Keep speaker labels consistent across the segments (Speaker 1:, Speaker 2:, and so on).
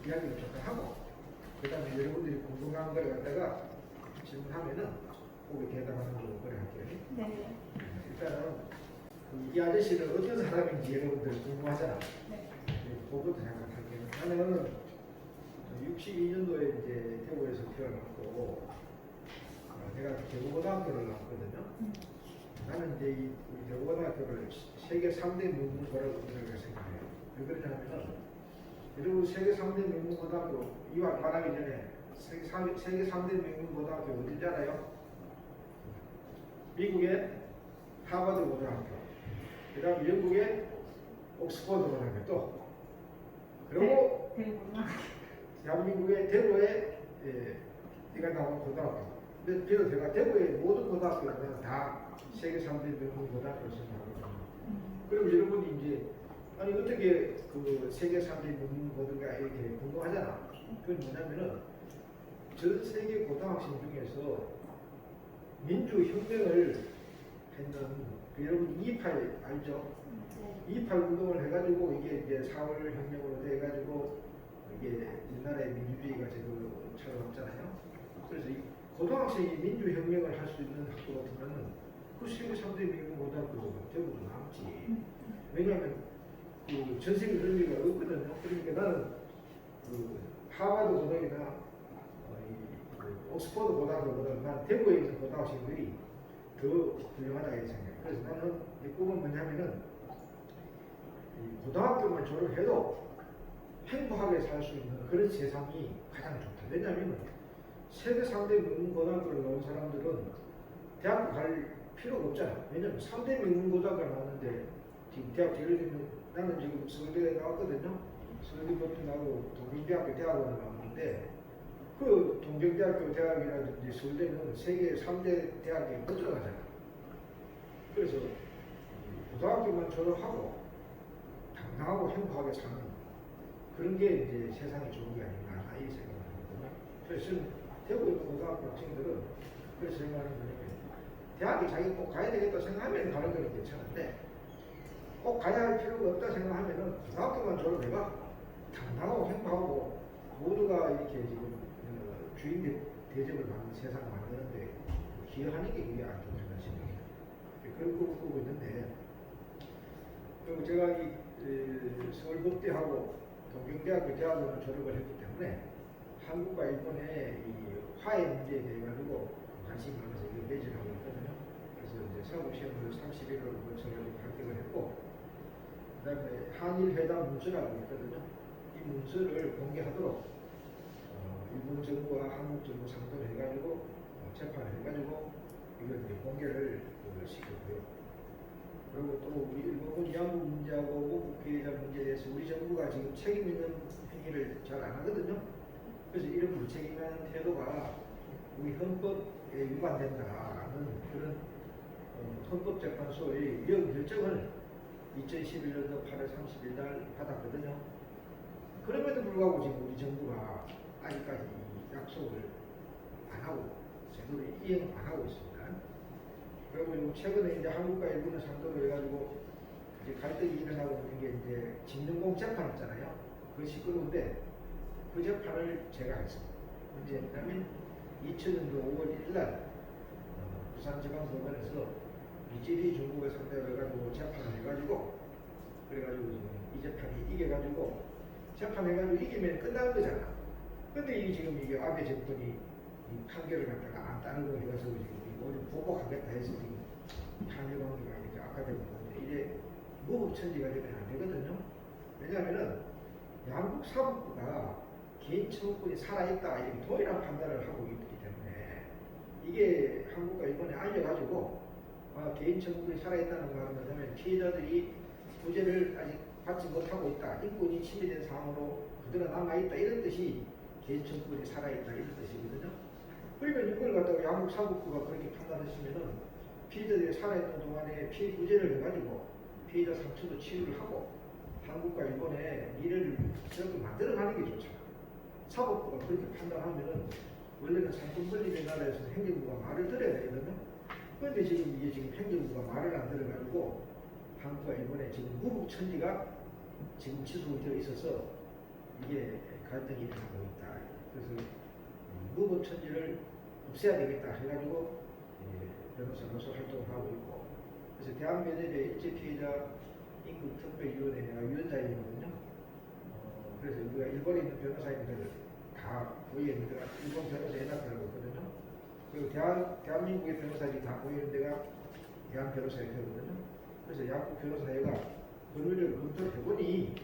Speaker 1: 이야기를 조금 하고, 그 다음에 여러분들이 궁금한 걸 갖다가 질문하면은 거기에 대답하는 걸로 그래 할게요.
Speaker 2: 네.
Speaker 1: 일단은 이 아저씨는 어떤 사람인지 여러분들 궁금하잖아.
Speaker 2: 네.
Speaker 1: 그것부터 잠깐 할게요. 나는 62년도에 이제 대구에서 태어났고, 내가 대구고등학교를 나왔거든요. 나는 이제 이 대구고등학교를 세계 3대 명문고라고 생각해요. 왜 그러냐면은, 여러분 세계 3대 명문고등학교 이와 말하기 전에 세계 3대 명문고등학교 어딘지 알아요? 미국의 하버드 고등학교, 그 다음 영국의 옥스퍼드 고등학교, 또 그리고 대한민국의 대구의 네가 나온 고등학교. 근데 비록 제가 대구의 모든 고등학교는 다 세계 3대 명문 고등학교로 생각하거든요. 그럼 여러분이 이제 아니 어떻게 그 세계 3대 명문 고등가 이렇게 궁금하잖아. 그건 뭐냐면은 전 세계 고등학생 중에서 민주혁명을 했는 그 여러분 228 알죠? 228 운동을 해가지고 이게 이제 4월 혁명으로 돼가지고 이게 옛날에 민주주의가 제대로 찾아왔잖아요. 그래서 이 고등학생이 민주혁명을 할 수 있는 학교 같으면은 그 세계 3대 명문 고등학교 대부분 남지. 왜냐하면 그 전 세계 그런 리가 없거든요. 그러니까 나는 그 하버드 고등이나 옥스퍼드 고등학교보다 난 대구에 있는 고등학생들이 더 훌륭하다 이렇게 생각해요. 그래서 나는 이 꿈은 뭐냐면은 이 고등학교만 졸업해도 행복하게 살 수 있는 그런 세상이 가장 좋다. 왜냐하면 세계 3대 명문고등학교를 나온 사람들은 대학교 갈 필요가 없잖아. 왜냐하면 3대 명문고등학교 나왔는데 지금 대학 예를 들면 나는 지금 서울대에 나왔거든요. 서울대부터 나오고 동경대학교 대학원을 나왔는데 그 동경대학교 대학이라든지 서울대는 세계 3대 대학에 못 들어가잖아. 그래서 고등학교만 졸업하고 당당하고 행복하게 사는 그런 게 이제 세상이 좋은 게 아닌가 이 생각을 하거든요. 그래서 저는 대구에 있는 고등학교 학생들은 그래서 생각하는 거냐면 대학에 자기 꼭 가야 되겠다 생각하면 가는 건 괜찮은데 꼭 가야 할 필요가 없다 생각하면은 고등학교만 졸업해가 당당하고 행복하고 모두가 이렇게 지금 주인 대접을 받는 세상을 만드는데 기여하는 게 그게 안 좋다는 생각이에요. 그런 꿈을 꾸고 있는데 그리고 제가 이 서울법대하고 동경대학교 대학원을 졸업을 했기 때문에 한국과 일본의 이 화해 문제에 대해 가지고 관심이 많아서 이거 매진을 하고 있거든요. 그래서 이제 사법시험을 31일로 거쳐서 합격을 했고 그 다음에 한일회담 문서라고 있거든요. 이 문서를 공개하도록 일본 정부와 한국 정부 상도를 해가지고 재판을 해가지고 이걸 이제 공개를 시켰고요. 그리고 또 우리 일본 위안부 문제하고 모국 피해자 문제에 대해서 우리 정부가 지금 책임 있는 행위를 잘 안 하거든요. 그래서 이런 무책임한 태도가 우리 헌법에 위반된다는 그런 헌법재판소의 위헌 결정을 2011년도 8월 30일 날 받았거든요. 그럼에도 불구하고 지금 우리 정부가 아직까지 약속을 안 하고 제대로 이행 안 하고 있습니다. 그리고 최근에 이제 한국과 일본을 상대로 해가지고 이제 갈등이 일어나고 있는 게 이제 진정공 재판 있잖아요. 그 시끄러운데 그 재판을 제가 했습니다. 언제 했냐면 2000년도 5월 1일 부산지방법원에서 미찌리 중국을 상대로 해가지고 재판을 해가지고 그래가지고 지금 이 재판이 이겨가지고 재판해가지고 이기면 끝나는 거잖아. 근데 이 지금 이게 아베 정권이 이 판결을 갖다가 안 따르고 해서 지금 오늘 보복하겠다 해서 지금 한일 관계가 이렇게 악화되고 있는데 이제 무법천지가 되면 안 되거든요. 왜냐하면은 양국 사법부가 개인 청구권이 살아있다 이렇게 동일한 판단을 하고 있기 때문에 이게 한국과 일본에 알려가지고 개인 청구권이 살아있다는 말은 뭐냐면 피해자들이 구제를 아직 받지 못하고 있다. 인권이 침해된 상황으로 그대로 남아있다. 이런 뜻이 개인 청구권이 살아있다. 이런 뜻이거든요. 그러면 이걸 갖다가 양국 사법부가 그렇게 판단했으면은 피해자들이 살아있는 동안에 피해 구제를 해가지고 피해자 상처도 치료를 하고 한국과 일본의 미래를 이렇게 만들어가는 게 좋잖아. 사법부가 그렇게 판단하면은 원래는 상권 분립의 나라에서 행정부가 말을 들어야 되거든요. 그런데 지금 이게 지금 행정부가 말을 안 들어가지고 한국과 일본의 지금 무국천지가 지금 지속되어 있어서 이게 갈등이 일어나고 있다. 그래서 무법천지를 없애야 되겠다 해가지고 변호사로서 활동을 하고 있고, 그래서 대한변협의 일제 피해자 임금 특별위원회 내가 위원장이거든요. 그래서 우리가 일본에 있는 변호사님들 다 모이는 데가 일본 변호사 연합회라고 있거든요. 그리고 대한민국의 변호사들이 다 모이는 데가 대한 변호사협회거든요. 그래서 양국 변호사회가 법률을 검토를 해보니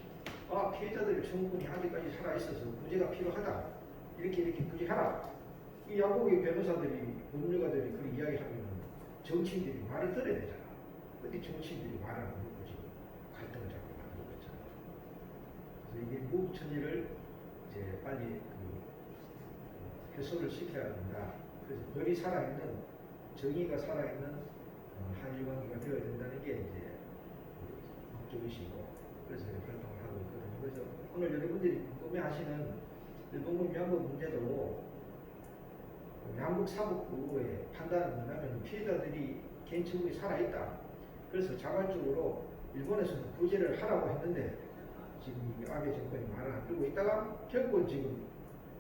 Speaker 1: 피해자들의 청구권이 아직까지 살아있어서 구제가 필요하다. 이렇게 구제하라. 이 양국의 변호사들이 법률가들이 그런 이야기하면 정치인들이 말을 들어야 되잖아. 근데 정치인들이 말을 안 듣고 지금 갈등을 자꾸 만들고 있잖아. 그래서 이게 무법천지를 이제 빨리 해소를 시켜야 된다. 그래서 벌이 살아있는, 정의가 살아있는 한일 관계가 되어야 된다는 게 이제 목적이시고, 그래서 활동을 하고 있거든요. 그래서 오늘 여러분들이 궁금해하시는 일본군 위안부 문제도 양국 사법부의 판단은 뭐냐면 피해자들이 개인 청구권이 살아있다. 그래서 자발적으로 일본에서는 구제를 하라고 했는데 지금 아베 정권이 말을 안 들고 있다가 결국은 지금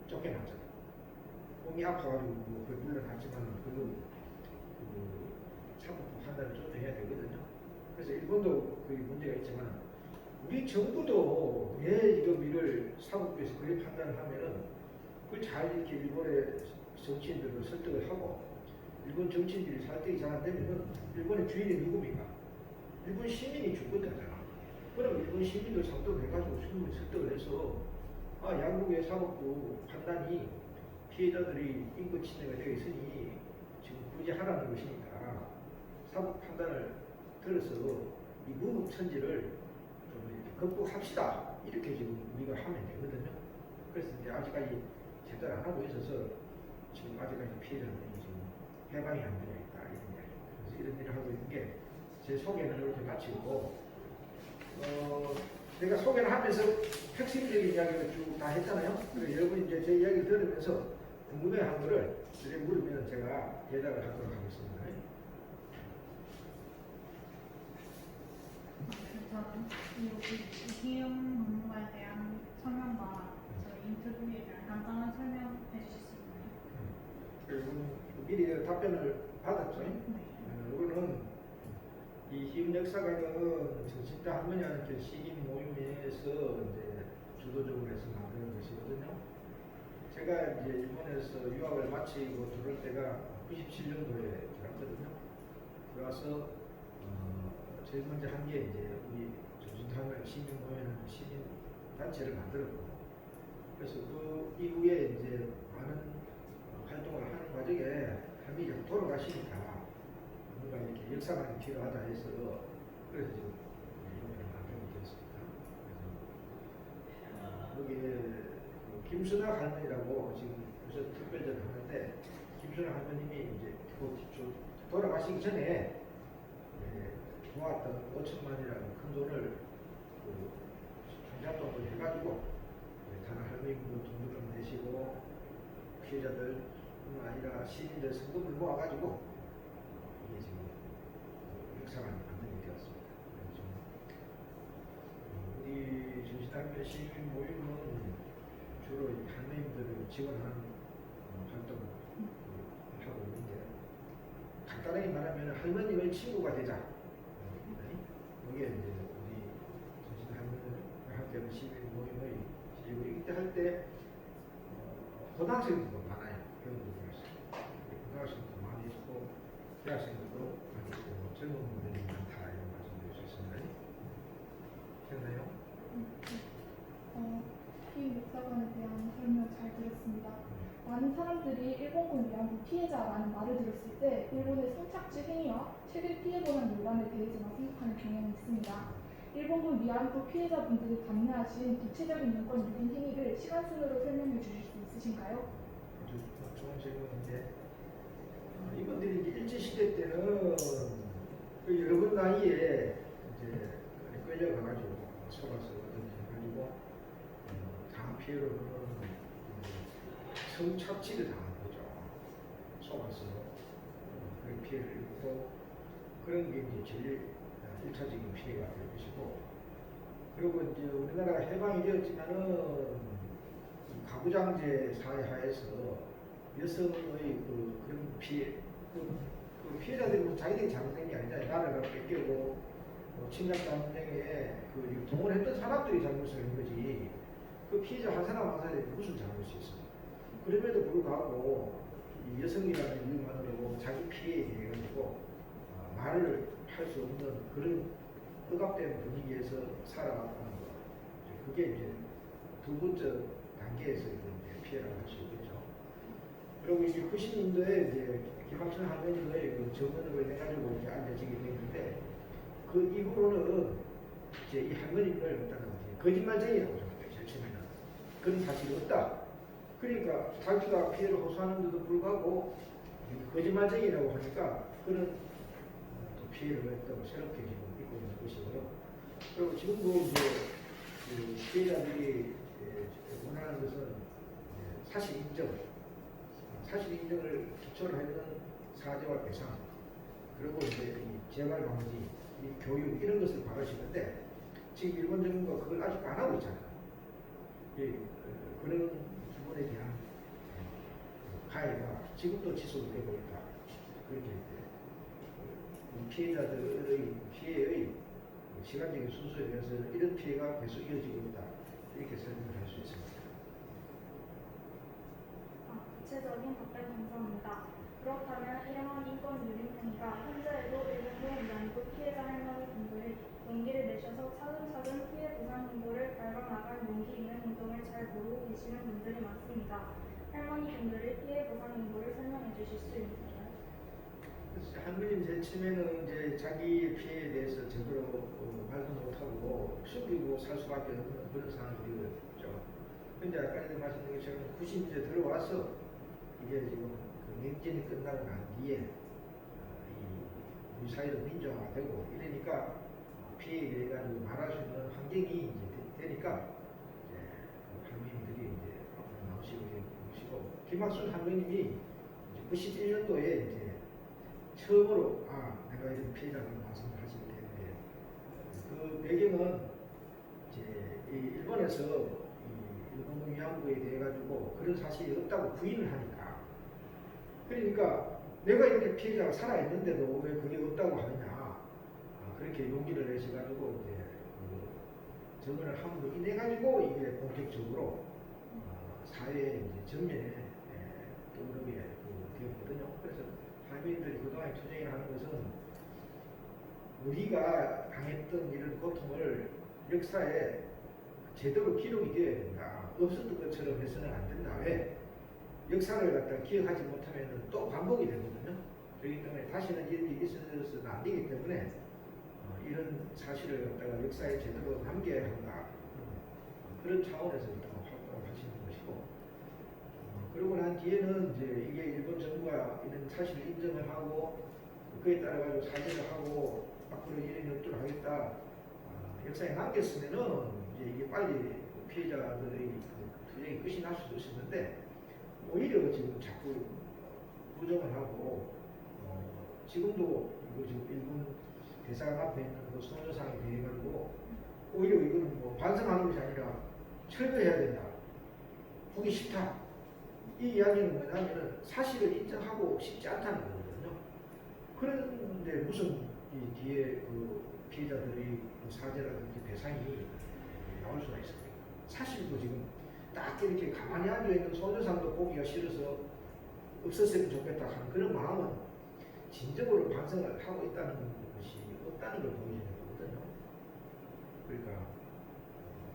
Speaker 1: 쫓겨났잖아요. 몸이 아파가지고 그걸 물러났지만 그 사법부 판단을 존중해야 되거든요. 그래서 일본도 그 문제가 있지만 우리 정부도 왜 이걸 사법부에서 그렇게 판단을 하면은 그걸 잘 이렇게 일본의 정치인들을 설득을 하고, 일본 정치인들이 설득이 잘 안 되면은 일본의 주인이 누굽니까? 일본 시민이 주권자잖아. 그럼 일본 시민도 설득을 해가지고 충분히 설득을 해서 양국의 사법부 판단이 피해자들이 인권 침해가 되어 있으니 지금 구제하라는 것이니까 사법 판단을 들어서 이 무법천지를 좀 이렇게 극복합시다. 이렇게 지금 우리가 하면 되거든요. 그래서 이제 아직까지 제대로 안 하고 있어서 지금 아직까지 피해자들이 지금 해방이 안 되어 있다. 이런 이야기. 그래서 이런 일을 하고 있는 게 제 소개는 이렇게 마치고, 제가 소개를 하면서 핵심적인 이야기를 쭉 다 했잖아요. 그래서 여러분이 이제 제 이야기를 들으면서 궁금해한 거를 물으면 제가 대답을 하도록 하겠습니다.
Speaker 2: 저는 이기용 논문에 대한 설명과 저희 인터뷰에 대한 간단한 설명해 주실 수 있나요?
Speaker 1: 그리고 미리 답변을 받았죠. 이거는 이 희은 역사관은 진짜 할머니한테 시인 모임에서 이제 주도적으로 해서 만드는 것이거든요. 제가 이제 일본에서 유학을 마치고 들어올 때가 97년도에 들어왔거든요. 들어와서 제일 먼저 한 게 이제 우리 조선타면 시민모임 시민 단체를 만들었고, 그래서 그 이후에 이제 많은 활동을 하는 과정에 할머니가 돌아가시니까 뭔가 이렇게 역사관이 필요하다 해서 그래서 지금 이번에 만들게 됐습니다. 그래서 여기에 김순학 할머니라고 지금 요새 특별전을 하는데, 김순학 할머님이 이제 돌아가시기 전에 모았던 5천만이라는 큰 돈을 종잣돈을 해가지고 다른 할머니분들 돈을 좀 내시고 피해자들뿐만 아니라 시민들 성금을 모아가지고 이게 지금 역사관이 만들게 되었습니다. 우리 정신학교 시민 모임은 주로 할머니들을 지원하는 활동을 하고 있는데, 간단하게 말하면 할머님의 친구가 되자. 이게 이제 우리 정신할머니들 시민 모임의 시고, 이때 할 때 고등학생들도 많아요. 고등학생들도 많이 있고 대학생들도 많이 있고 젊은 분들이 많다, 이런 말씀드릴 수 있습니다. 됐나요?
Speaker 3: 이 역사관에 대한 설명 잘 들었습니다. 많은 사람들이 일본군 위안부 피해자라는 말을 들었을 때 일본의 성착취 행위와 최근 피해보상 논란에 대해서만 생각하는 경향이 있습니다. 일본군 위안부 피해자분들이 감내하신 구체적인 인권 유린 행위를 시간순으로 설명해 주실 수 있으신가요?
Speaker 1: 좋은 질문인데, 이분들이 이제 일제시대 때는 그 여러 분 나이에 이제 끌려가가지고 속아서 가지고 다 피해로는 성착취를 당한 거죠. 속아서 그런 피해를 입고, 그런 게 이제 제일 1차적인 피해가 될 것이고, 그리고 이제 우리나라가 해방이 되었지만은 가부장제 사회하에서 여성의 그런 피해, 그 피해자들이 뭐 자기들이 잘못된 게 아니잖아요. 나라가 뺏기고 침략 전쟁에 그 동원했던 사람들이 잘못을 한 거지. 그 피해자 한 사람 한 사람이 무슨 잘못이 있어? 그럼에도 불구하고 이 여성이라는 이유만으로 자기 피해에 대해 가지고 말을 할 수 없는 그런 억압된 분위기에서 살아왔다는 거. 그게 이제 두 번째 단계에서 이제 피해라고 할 수 있겠죠. 그리고 이제 후신인도에 이제 김학순 할머니의 그 정언으로 인해 가지고 이렇게 알려지게 됐는데 그 이후로는 이제 이 할머니를 거짓말쟁이라고 생각해요. 제일 처음에는 그런 사실이 없다. 그러니까 자기가 피해를 호소하는데도 불구하고 거짓말쟁이라고 하니까 그런 또 피해를 또 새롭게 지금 입고 있는 것이고요. 그리고 지금도 이제 그 피해자들이 원하는 것은 사실 인정을 기초로 하는 사죄와 배상, 그리고 이제 이 재발 방지, 이 교육 이런 것을 바라시는데 지금 일본 정부가 그걸 아직 안 하고 있잖아요. 그런 부분에 대한 가해가 지금도 지속되고 있다. 그렇게 피해자들의 피해의 시간적인 순서에 대해서는 이런 피해가 계속 이어지고 있다. 이렇게 설명을 할 수 있습니다.
Speaker 4: 구체적인 답변 감사합니다. 그렇다면 이러한 인권 유린 행위가 현재에도 일본의 위안부 피해자 할머니 분들이 용기를 내셔서 차근차근 피해 보상 행보를 밟아나갈 용기 있는 행동을 잘 모르고 계시는 분들이 많습니다. 할머니 분들의 피해 보상 행보를 설명해 주실 수 있나요?
Speaker 1: 할머니 제 처음에는 이제 자기 피해에 대해서 제대로 말도 못하고 숨기고 살 수밖에 없는 그런 상황이 되었죠. 근데 아까 전에 말씀드린 것처럼 90년대 들어와서 이게 지금 그 냉전이 끝나고 난 뒤에 우리 사회도 민주화되고 이러니까 피해에 대해 가지고 말할 수 있는 환경이 이제 되니까 할머니들이 이제 앞으로 나오시고 김학순 할머님이 91년도에 이제 처음으로 내가 이런 피해자라고 말씀을 하시게 되는데 그 배경은 이제 일본에서 일본 위안부에 대해 가지고 그런 사실이 없다고 부인을 하니까 그러니까 내가 이렇게 피해자가 살아 있는데도 왜 그게 없다고 하느냐 그렇게 용기를 내셔 가지고 이제 정언을 함으로 인해 가지고 이게 본격적으로 사회의 이제 전면에 떠오르게 되었거든요. 그래서 할머니들이 그동안 투쟁을 하는 것은 우리가 당했던 이런 고통을 역사에 제대로 기록이 되어야 된다. 없었던 것처럼 해서는 안 된다. 왜? 역사를 갖다가 기억하지 못하면 또 반복이 되거든요. 그렇기 때문에 다시는 이런 일이 있어서는 안 되기 때문에 이런 사실을 갖다가 역사에 제대로 남겨야 한다. 그런 차원에서 일단 활동을 하시는 것이고 그러고 난 뒤에는 이제 이게 일본 정부가 이런 사실을 인정을 하고 그에 따라 가지고 사죄를 하고 앞으로 이런 협조를 하겠다. 역사에 남겼으면은 이제 이게 빨리 피해자들의 투쟁이 끝이 날 수도 있었는데 오히려 지금 자꾸 부정을 하고 지금도 이거 지금 일본 대사관 앞에 있는 그 소녀상에 대해 가지고 오히려 이거는 뭐 반성하는 것이 아니라 철거해야 된다. 보기 싫다. 이 이야기는 뭐냐면 사실을 인정하고 싶지 않다는 거거든요. 그런데 무슨 이 뒤에 그 피해자들의 그 사죄라든지 배상이 나올 수가 있습니까? 사실도 지금 딱 이렇게 가만히 앉아있는 소녀상도 보기가 싫어서 없었으면 좋겠다 하는 그런 마음은 진정으로 반성을 하고 있다는 것이 없다는 걸 보여주는 거거든요. 그러니까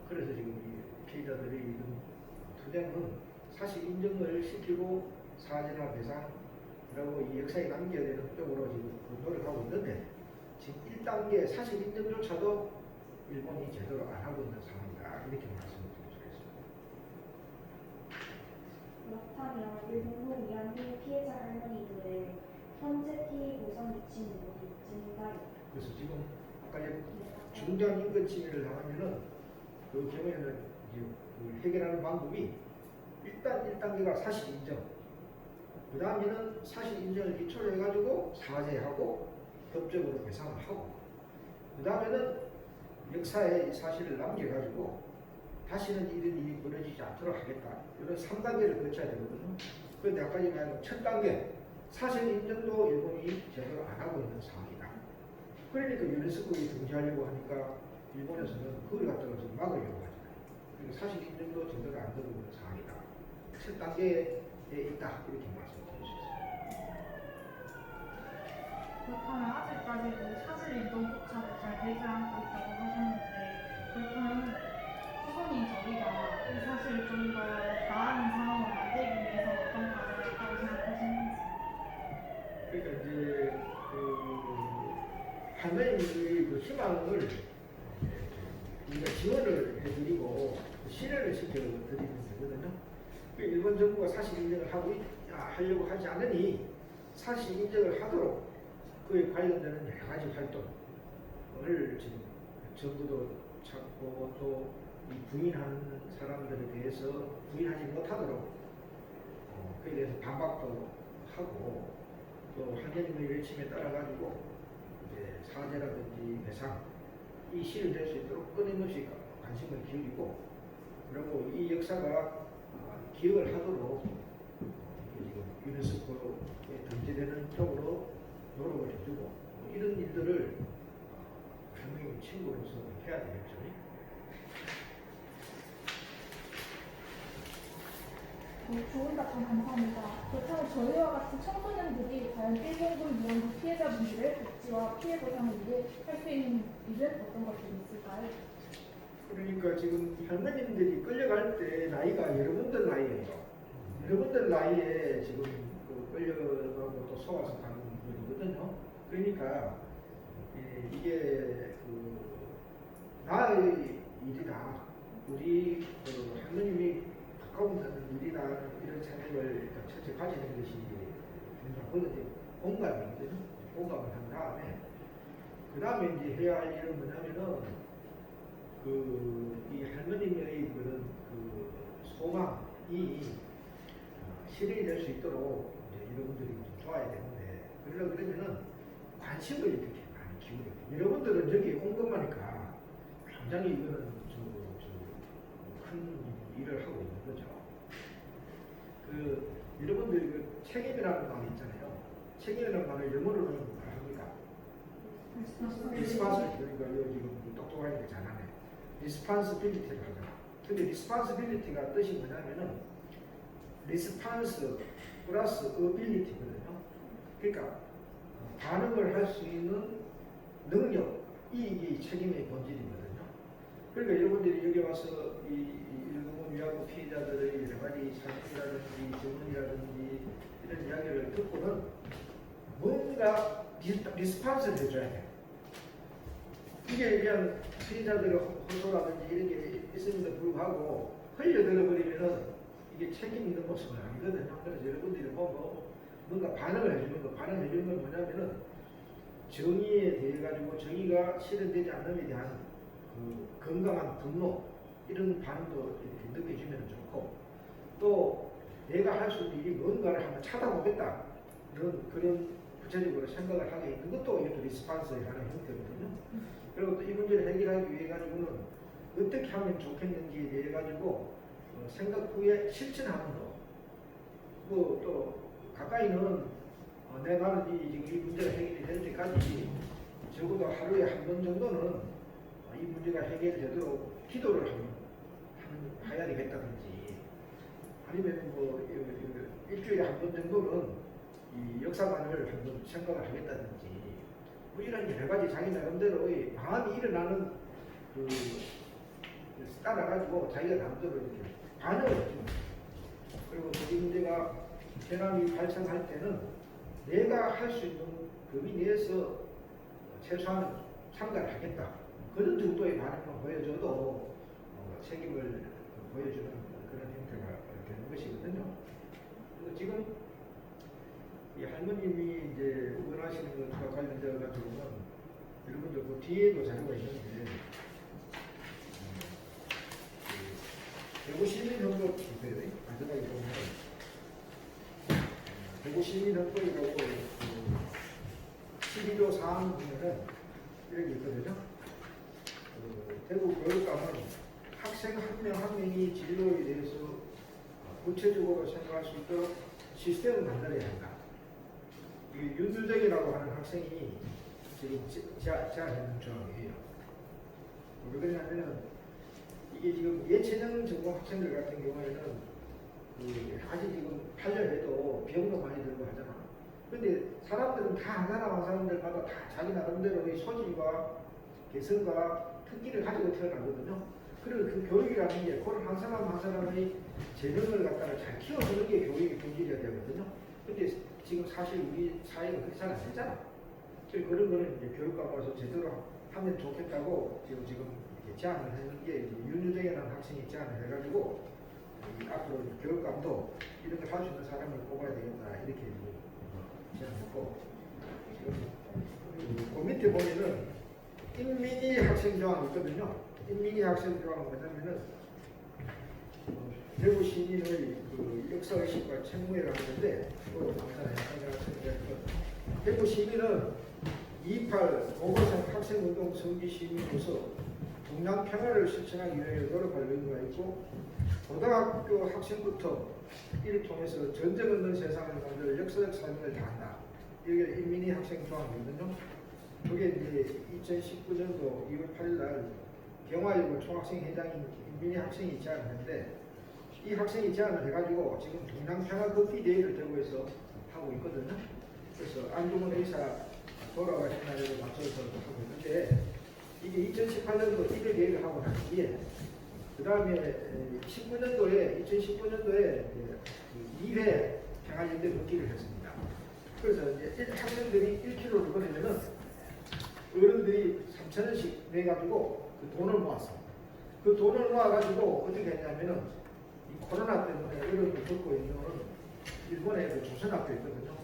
Speaker 1: 그래서 지금 이 피해자들의 이런 투쟁은 사실 인정을 시키고 사죄나 배상 그리고 이 역사에 남겨야 되는 쪽으로 지금 노력하고 있는데 지금 1단계 사실 인정조차도 일본이 제대로 안 하고 있는 상황이다. 이렇게 말씀드릴 수 있습니다.
Speaker 4: 그렇다면 일본 위안부 피해자 할머니들의 현재 피해 보상 미치는 어디쯤인가요?
Speaker 1: 그래서 지금 아까 중대한 인권침해를 당하면은 그 경우에는 이제 그 해결하는 방법이 일단 1단계가 사실 인정. 그 다음에는 사실 인정을 기초로 해가지고 사죄하고 법적으로 배상을 하고 그 다음에는 역사에 이 사실을 남겨가지고 다시는 이런 일이 벌어지지 않도록 하겠다. 이런 3단계를 거쳐야 되거든요. 그런데 아까 말한 첫 단계, 사실 인정도 일본이 제대로 안 하고 있는 상황이다. 그러니까 유네스코에 등재하려고 하니까 일본에서는 그걸 갖다가 좀 막으려고 하잖아요. 그러니까 사실 인정도 제대로 안 되고 있는 상황이다. 첫 단계에 있다. 이렇게 말씀드릴 수 있습니다.
Speaker 2: 그렇다면 아직까지도 사실 인정조차도 잘 되지 않고 있다고 하셨는데 그렇다면 후손인 저희가 이 사실을 좀 더 나은 상황을 만들기 위해서 어떤 과정을 했다고 생각하시는지.
Speaker 1: 그러니까 이제 할머니의 그 희망을 우리가 지원을 해드리고 실현을 시켜드리는 거거든요. 일본 정부가 사실 인정을 하려고 하지 않으니 사실 인정을 하도록 그에 관련되는 여러 가지 활동을 지금 정부도 찾고 또 이 부인하는 사람들에 대해서 부인하지 못하도록 그에 대해서 반박도 하고 또 한여님의 외침에 따라 가지고 이제 사죄라든지 배상 이 실현될 수 있도록 끊임없이 관심을 기울이고 그리고 이 역사가 기억을 하도록 지금 유네스코에 등재되는 쪽으로 노력을 해주고 이런 일들을 할머니 친구로서 해야 되겠죠.
Speaker 3: 좋은 답변 감사합니다. 그렇다면 저희와 같은 청소년들이 과연 일본군 위안부 피해자분들의 복지와 피해 보상을 위해 할 수 있는 일은 어떤 것들이 있을까요?
Speaker 1: 그러니까 지금 할머님들이 끌려갈 때 나이가 여러분들 나이예요. 여러분들 나이에 지금 그 끌려가고 또 속아서 가는 분이거든요. 그러니까 이게 그 나의 일이다. 우리 그 할머님이 가까운 일이다. 이런 생각을 첫째 가지는 것이 중요하거든요. 공감이거든요. 공감을 한 다음에 그 다음에 이제 해야 할 일은 뭐냐면은 이 할머님의 그런 그 소망이 실현이 될 수 있도록 이제 여러분들이 좀 도와야 되는데 그러면은 관심을 이렇게 많이 기울여요. 여러분들은 여기 온 것만이니까 굉장히 이거는 큰 일을 하고 있는 거죠. 여러분들이 그 책임이라는 말이 있잖아요. 책임이라는 말을 영어로는 뭐라 합니까? 리스판스 그러니까 지금 똑똑하니까 잘하네. 리스판스빌리티를 하잖아. 근데 리스판스빌리티가 뜻이 뭐냐면은 리스판스 플러스 어빌리티거든요. 그러니까 반응을 할 수 있는 능력 이 책임의 본질이거든요. 그러니까 여러분들이 여기 와서 이 일본 위안부 피해자들의 여러 가지 사진이라든지 질문이라든지 이런 이야기를 듣고는 뭔가 리스판스를 해줘야 돼요. 이게 그냥 피해자들의 호소라든지 이런 게 있음에도 불구하고 흘려들어 버리면은 이게 책임 있는 모습은 아니거든요. 그래서 여러분들이 보고 뭔가 반응을 해주는 거, 반응을 해주는 건 뭐냐면은 정의에 대해 가지고 정의가 실현되지 않음에 대한 그 건강한 분노 이런 반응도 이렇게 느껴지면 좋고 또 내가 할 수 있는 일이 뭔가를 한번 찾아보겠다 그런 구체적으로 생각을 하게 있는 것도 이것도 리스판스의 하나의 형태거든요. 그리고 또 이 문제를 해결하기 위해 가지고는 어떻게 하면 좋겠는지에 대해 가지고 생각 후에 실천하는 거. 또 가까이는 나는 이 문제가 해결이 될 때까지 적어도 하루에 한 번 정도는 이 문제가 해결되도록 기도를 해야 되겠다든지 아니면 뭐 일주일에 한 번 정도는 이 역사관을 한번 생각을 하겠다든지 뭐 이런 여러 가지 자기 나름대로의 마음이 일어나는 따라가지고 자기가 나름대로 이렇게 반응을 해줍니다. 그리고 이 문제가 재난이 발생할 때는 내가 할 수 있는 범위 내에서 최소한 참가를 하겠다. 그런 정도의 반응을 보여줘도 책임을 보여주는 그런 형태가 되는 것이거든요. 지금 이 할머님이 이제 원하시는 것과 관련되어 가지고는 여러분들 그 뒤에도 자료가 있는데 150인 헌법 있어요. 마지막에 보면 150인 헌법이라고 12조 4항 보면은 이런 게 있거든요. 대구 교육감은 학생 한 명 한 명이 진로에 대해서 구체적으로 생각할 수 있도록 시스템을 만들어야 한다. 이게 윤유정이라고 하는 학생이 지금 제안했는 조항이에요. 왜 그러냐면은 이게 지금 예체능 전공 학생들 같은 경우에는 아직 지금 8년 해도 비용도 많이 들고 하잖아. 근데 사람들은 다 한 사람 한 사람들마다 다 자기 나름대로의 소질과 개성과 특기를 가지고 태어나거든요. 그리고 그 교육이라는 게 그런 한 사람 한 사람의 재능을 갖다가 잘 키워주는 게 교육의 본질이어야 되거든요. 근데 지금 사실 우리 사회가 그렇게 잘 안 되잖아. 그런 거는 이제 교육감 와서 제대로 하면 좋겠다고 지금 이렇게 제안을 하는 게 윤유정이라는 학생이 제안을 해가지고 앞으로 교육감도 이런 걸 할 수 있는 사람을 뽑아야 되겠다 이렇게 제안했고, 지금 그 밑에 보면은 인민이 학생 조항이 있거든요. 인민이 학생 조항은 뭐냐면은 대구 시민의 그 역사의식과 책무회라는 건데, 대구 시민은 28 보건상 학생운동 성기 시민으로서 동양 평화를 실천하기 위해 노력할 의무가 있고, 고등학교 학생부터 이를 통해서 전쟁 없는 세상을 만들 역사적 사명을 다한다. 이게 인민이 학생 조항이거든요. 그게 이제 2019년도 2월 8일 날 경화여고 총학생 회장인 인민이 학생이 제안을 했는데, 이 학생이 제안을 해가지고 지금 동양평화 걷기 대회를 대구에서 하고 있거든요. 그래서 안중근 의사 돌아가신 날에 맞춰서 하고 있는데, 이게 2018년도 1회 대회를 하고 난 뒤에 그 다음에 2019년도에 2회 평화연대 걷기를 했습니다. 그래서 이제 학생들이 1km를 걸으면은 어른들이 3,000원씩 내가지고 그 돈을 모았어. 그 돈을 모아가지고 어떻게 했냐면은 이 코로나 때문에 어려움을 겪고 있는 일본의 그 조선학교 있거든요.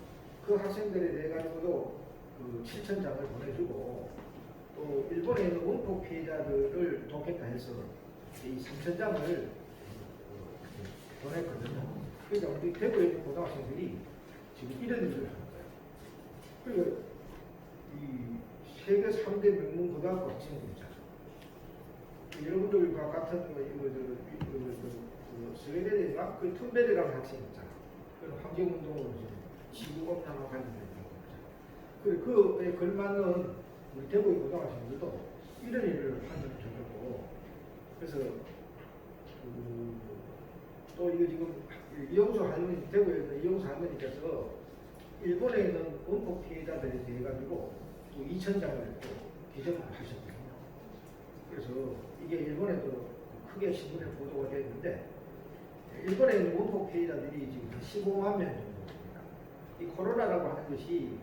Speaker 1: 그 학생들에 대해 가지고도 그 7,000장을 보내주고, 또 일본에 있는 원폭 피해자들을 돕겠다 해서 이 3,000장을 보냈거든요. 그러니까 우리 대구에 있는 고등학생들이 지금 이런 일을 하는 거예요. 그리고 이 세계 3대 명문 고등학교 학생들 있잖아요. 여러분들과 같은 스웨덴인가? 그 툰베르라는 학생 있잖아. 그 환경운동으로 지구온난화 관련된 거잖아. 그리고 그에 걸맞는 우리 대구의 고등학생들도 이런 일을 하면 좋겠고, 그래서 또 이거 지금 이용수 할머니, 대구에 있는 이용수 할머니께서 일본에 있는 원폭 피해자들에 대해 가지고 또 2,000장을 또 기증을 하셨거든요. 그래서 이게 일본에도 크게 신문에 보도가 됐는데, 일본에 있는 원폭 피해자들이 지금 15만 명 정도 됩니다. 이 코로나라고 하는 것이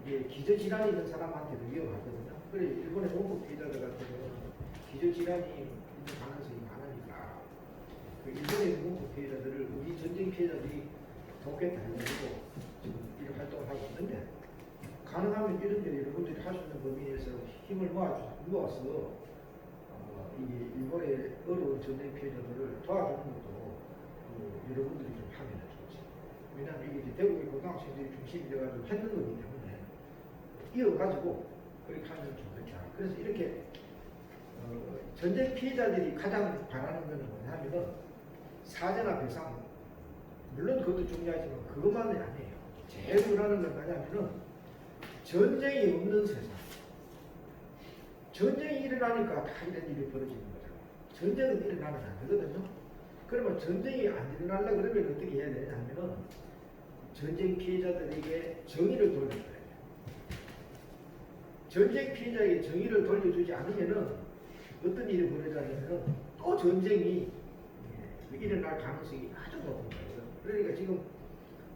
Speaker 1: 이게 기저질환이 있는 사람한테도 위험하거든요. 그래 일본의 원폭 피해자들 같은 경우는 기저질환이 있는 가능성이 많으니까 그 일본의 있는 원폭 피해자들을 우리 전쟁 피해자들이 돕겠다 해가지고 지금 이런 활동을 하고 있는데, 가능하면 이런 데 여러분들이 할 수 있는 범위에서 힘을 모아서 이게 일본의 어려운 전쟁 피해자들을 도와주는 것도 여러분들이 좀 하면 좋지. 왜냐하면 이게 대구의 고등학생들이 중심이 되어가지고 했는 거기 때문에 이어가지고 그렇게 하면 좋겠다. 그래서 이렇게 전쟁 피해자들이 가장 바라는 것은 뭐냐면은 사죄나 배상, 물론 그것도 중요하지만 그것만이 아니에요. 제일 원하는 건 뭐냐면은 전쟁이 없는 세상. 전쟁이 일어나니까 다 이런 일이 벌어지는 거잖아. 전쟁은 일어나면 안 되거든요. 그러면 전쟁이 안 일어나려고 그러면 어떻게 해야 되냐면은 전쟁 피해자들에게 정의를 돌려줘야 돼요. 전쟁 피해자에게 정의를 돌려주지 않으면은 어떤 일이 벌어지냐면은 또 전쟁이 일어날 가능성이 아주 높은 거예요. 그러니까 지금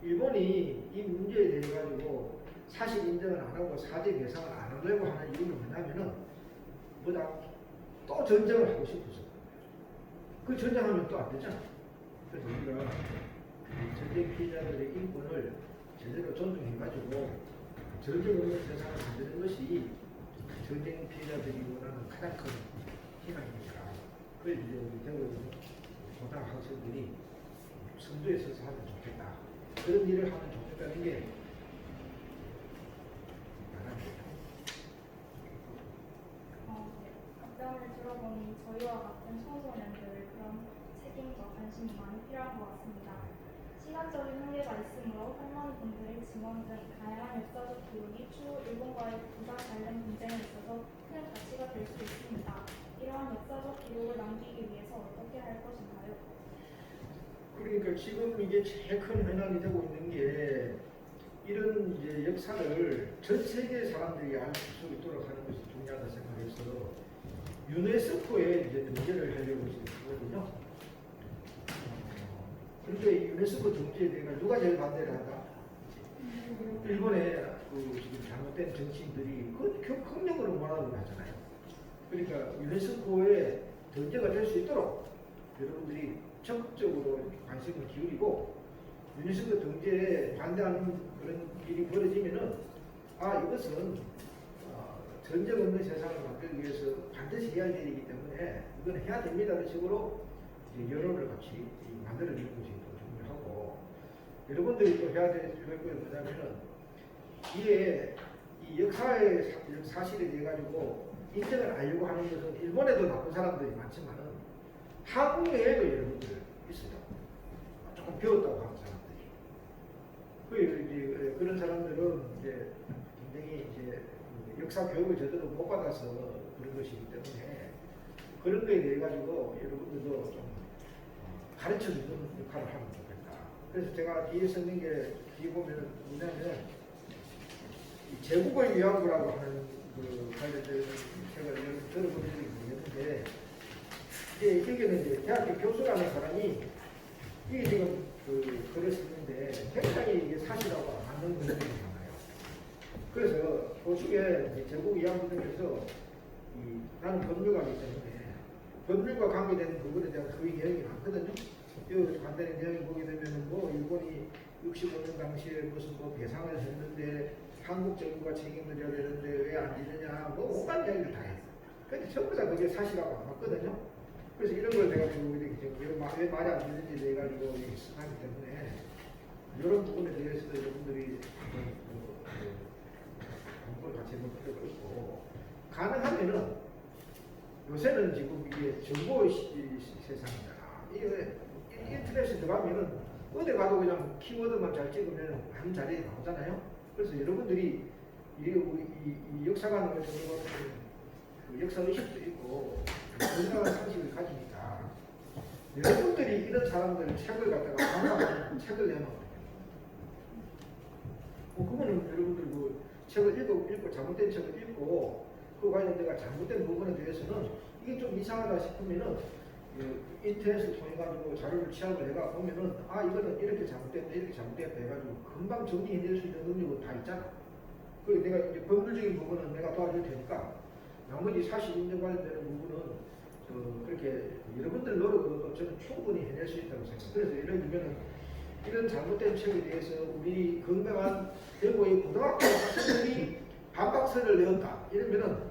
Speaker 1: 일본이 이 문제에 대해 가지고 사실 인정을 안 하고 사죄 배상을 안 하려고 하는 이유는 뭐냐면은 뭐다 또 전쟁을 하고 싶어서. 그 전쟁하면 또 안 되잖아. 그래서 우리가 전쟁 피해자들의 인권을 제대로 존중해가지고 전쟁 없는 세상을 만드는 것이 전쟁 피해자들이 원하는 가장 큰 희망입니다. 그래서 이제 우리 대구 고등학생들이 선두에 서서 하면 좋겠다. 그런 일을 하면 좋겠다는 게
Speaker 4: 답변을 보니 저희와 같은 청소년들의 그런 책임과 관심이 많이 필요한 것 같습니다. 시간적인 한계가 있으므로 할머니 분들의 증언 등 다양한 역사적 기록이 추후 일본과의 부가 관련 분쟁에 있어서 큰 가치가 될 수 있습니다. 이러한 역사적 기록을 남기기 위해서 어떻게 할 것인가요?
Speaker 1: 그러니까 지금 이게 제일 큰 현안이 되고 있는 게 이런 이제 역사를 전 세계 사람들이 알 수 있도록 하는 것이 중요하다 생각해서 유네스코에 이제 등재를 하려고 지금 하거든요. 그런데 유네스코 등재에 대해 누가 제일 반대를 한다? 일본의 그 지금 잘못된 정치인들이 그 극력으로 뭐라고 하잖아요. 그러니까 유네스코에 등재가 될 수 있도록 여러분들이 적극적으로 관심을 기울이고 유네스코 등재에 반대하는 그런 일이 벌어지면은 이것은 전쟁 없는 세상을 만들기 위해서 반드시 해야 할 일이기 때문에 이건 해야 됩니다라는 식으로 이제 여론을 같이 만들어내는 것이 더 중요하고 여러분들이 또 해야 될 것이 뭐냐면은 이게 이 역사의 사실에 대해 가지고 인정을 하려고 하는 것은 일본에도 나쁜 사람들이 많지만은 한국에도 여러분들 있어요. 조금 배웠다고 하는 사람들이. 그런 사람들은 이제 굉장히 이제 역사 교육을 제대로 못 받아서 그런 것이기 때문에 그런 거에 대해 가지고 여러분들도 좀 가르쳐 주는 역할을 하면 좋겠다. 그래서 제가 뒤에 써는 게 뒤에 보면 뭐냐면 이 제국을 위하고라고 하는 그 관련된 책을 들어본 적이 있는데 이게는 이제 대학교 교수라는 사람이 이게 지금 그 글을 쓰는데 굉장히 이게 사실하고 안 맞는 부분이 많아요. 그래서 도중에 제국 이야기 중에서 나는 법률가이기 때문에 법률과 관계되는 부분에 대한 그 내용이 많거든요. 이 관련된 내용이 보게 되면 뭐 일본이 65년 당시에 무슨 뭐 배상을 했는데 한국 정부가 책임을 져야 되는데 왜 안 지느냐 뭐 온갖 이야기를 다 해요. 근데 전부 다 그게 사실하고 안 맞거든요. 그래서 이런 걸 내가 지금 왜 말이 안 되는지 내가 이거 하기 때문에 이런 부분에 대해서도 여러분들이 공부를 같이 해볼 필요가 있고 가능하면은 요새는 지금 이게 정보의 세상이잖아. 이게 인터넷에 들어가면은 어디 가도 그냥 키워드만 잘 찍으면 한 자리에 나오잖아요. 그래서 여러분들이 이 역사관을 전공하는 그 역사의식도 있고 건강한 상식을 가지니까 여러분들이 이런 사람들 책을 갖다가 강화하는 책을 내놓거든요. 그거는 여러분들 그 책을 읽고 잘못된 책을 읽고 그 관련돼가 잘못된 부분에 대해서는 이게 좀 이상하다 싶으면은 인터넷을 통해 가지고 자료를 취합을 해가 보면은 이거는 이렇게 잘못됐다 이렇게 잘못됐다 해가지고 금방 정리해낼 수 있는 능력은 다 있잖아. 그리고 내가 이제 법률적인 부분은 내가 도와줄 테니까 나머지 사실 인정 관련되는 부분은 그렇게 여러분들 노력으로도 저는 충분히 해낼 수 있다고 생각해요. 그래서 예를 들면 이런 잘못된 책에 대해서 우리 건강한 대구의 고등학교 학생들이 반박서를 내었다 이러면은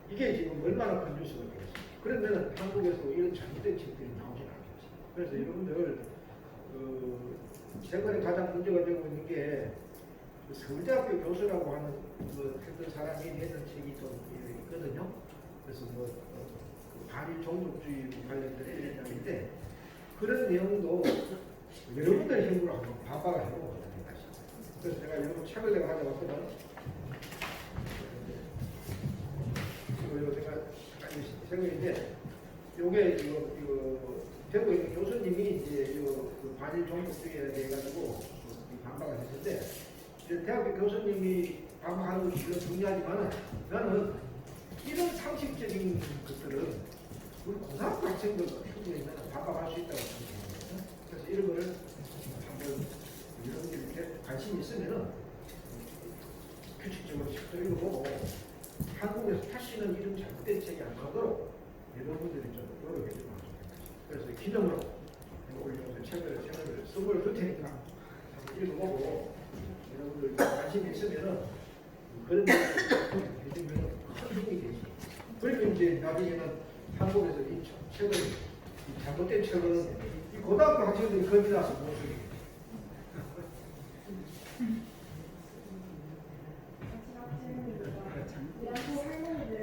Speaker 1: 이게 지금 얼마나 큰 뉴스가 되겠어요. 그러면은 한국에서 이런 잘못된 책들이 나오진 않겠지. 그래서 여러분들 최근에 가장 문제가 되고 있는 게 서울대학교 교수라고 하는 했던 사람이 냈던 책이 좀 있거든요. 그래서 반일 종족주의 관련된 내용인데 그런 내용도 여러분들의 힘으로 한번 반박을 해보고 있습니다. 그래서 제가 여러분 책을 내가 가져왔거든. 이거 제가 책인데 요게 이거 대구에 있는 교수님이 이제 그 반일 종족주의에 대해 가지고 반박을 했는데 대학교 교수님이 반박하는 것이 물론 중요하지만 나는 이런 상식적인 것들은 우리 고등학교 학생들도 충분히 반박할 수 있다고 생각합니다. 그래서 이런 거를 한번 여러분들이 관심이 있으면은 규칙적으로 책도 읽어보고 한국에서 다시는 이런 잘못된 책이 안 나오도록 여러분들이 좀 노력해 주면 좋겠습니다. 그래서 기념으로 올려서 책을 선물을 줄 테니까 한번 읽어보고 여러분들 관심이 있으면은 그런 걸 해주면 큰 힘이 되지. 그러면 이제 나중에는 한국에서 이 책을 이 잘못된 책은 이 고등학교 학생들이 건지나서 못 쓰게.
Speaker 4: 마지막 질문입니다. 우리 한국 할머니들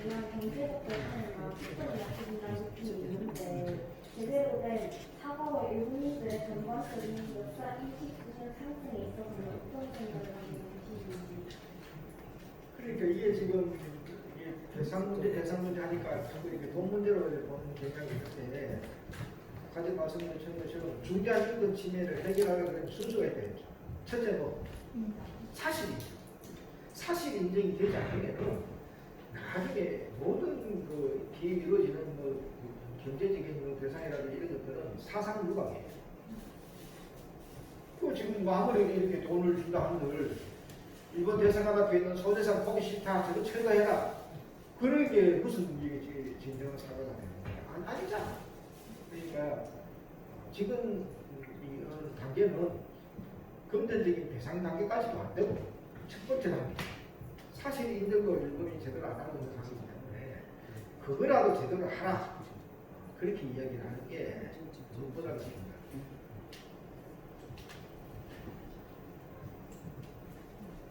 Speaker 4: 옛날 경제복도 하느라 숙제를
Speaker 5: 제대로 된 사과와 일본인들의 전반적인 역사 인식 수준 상승에 있어서는 어떤 생각을 하고 계시는지.
Speaker 1: 그러니까 이게 지금 이게 대상 문제 하니까 자꾸 이렇게 돈 문제로 보는 경향이 있는데 가지 말씀드린 것처럼 중대한 인권 침해를 해결하려면 순서가 있다 했죠. 첫째 뭐 사실이 인정이 되지 않으면 나중에 모든 그 비이루어지는 뭐 경제적인 뭐 대상이라든지 이런 것들은 사상 유각이에요. 그 지금 뭐 아무리 이렇게 돈을 준다 한들 일본 대사관 앞에 있는 소대상 보기 싫다 저거 철거해라 그런 게 무슨 이게 진정한 사과가 되는 거야? 아니잖아. 그러니까 지금 이런 단계는 금전적인 배상 단계까지도 안 되고 첫 번째 단계 사실 인정을 일본이 제대로 안 하고 있는 상황이기 때문에 그거라도 제대로 하라 그렇게 이야기를 하는 게 무엇보다 좋습니다.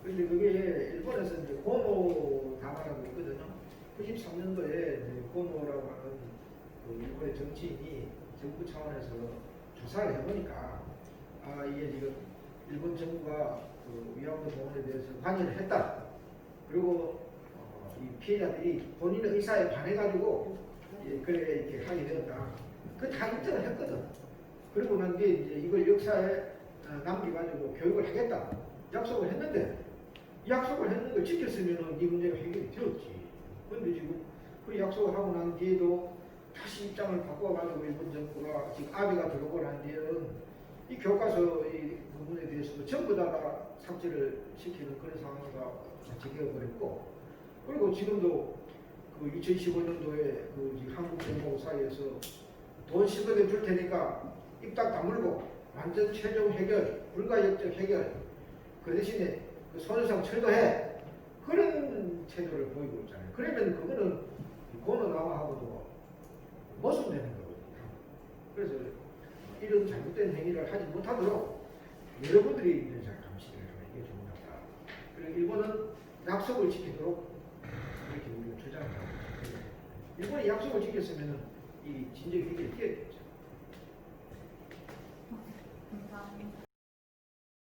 Speaker 1: 그런데 그게 일본에서 이제 고노 다마라고 있거든요. 93년도에 고노라고 하는 그 일본의 정치인이 정부 차원에서 조사를 해보니까 이게 지금 일본 정부가 그 위안부 동원에 대해서 관여를 했다. 그리고 이 피해자들이 본인의 의사에 반해가지고 그래 이렇게 하게 되었다. 그 다 인정을 했거든. 그러고 난 뒤에 이제 이걸 역사에 남겨가지고 교육을 하겠다. 약속을 했는데 약속을 했는 걸 지켰으면 이 문제가 해결이 되었지. 그런데 지금 그 약속을 하고 난 뒤에도 다시 입장을 바꿔가지고 일본 정부가 지금 아비가 들어오고 난 뒤에는 이 교과서 이 부분에 대해서도 전부 다 삭제를 시키는 그런 상황가 지켜버렸고 그리고 지금도 그 2015년도에 그 한국 정부 사이에서 돈 10억에 줄 테니까 입 딱 다물고 완전 최종 해결, 불가역적 해결 그 대신에 그 손해상 철거해 그런 태도를 보이고 있잖아요. 그러면 그거는 고노나마하고도 모순되는 거거든요. 그래서 이런 잘못된 행위를 하지 못하도록 여러분들이 이제 잘 감시를 하는 게 중요하다. 그리고 일본은 약속을 지키도록 이렇게 우리가 주장을 하고 있습니다. 일본이 약속을 지켰으면 이 진정 해결이 되겠죠.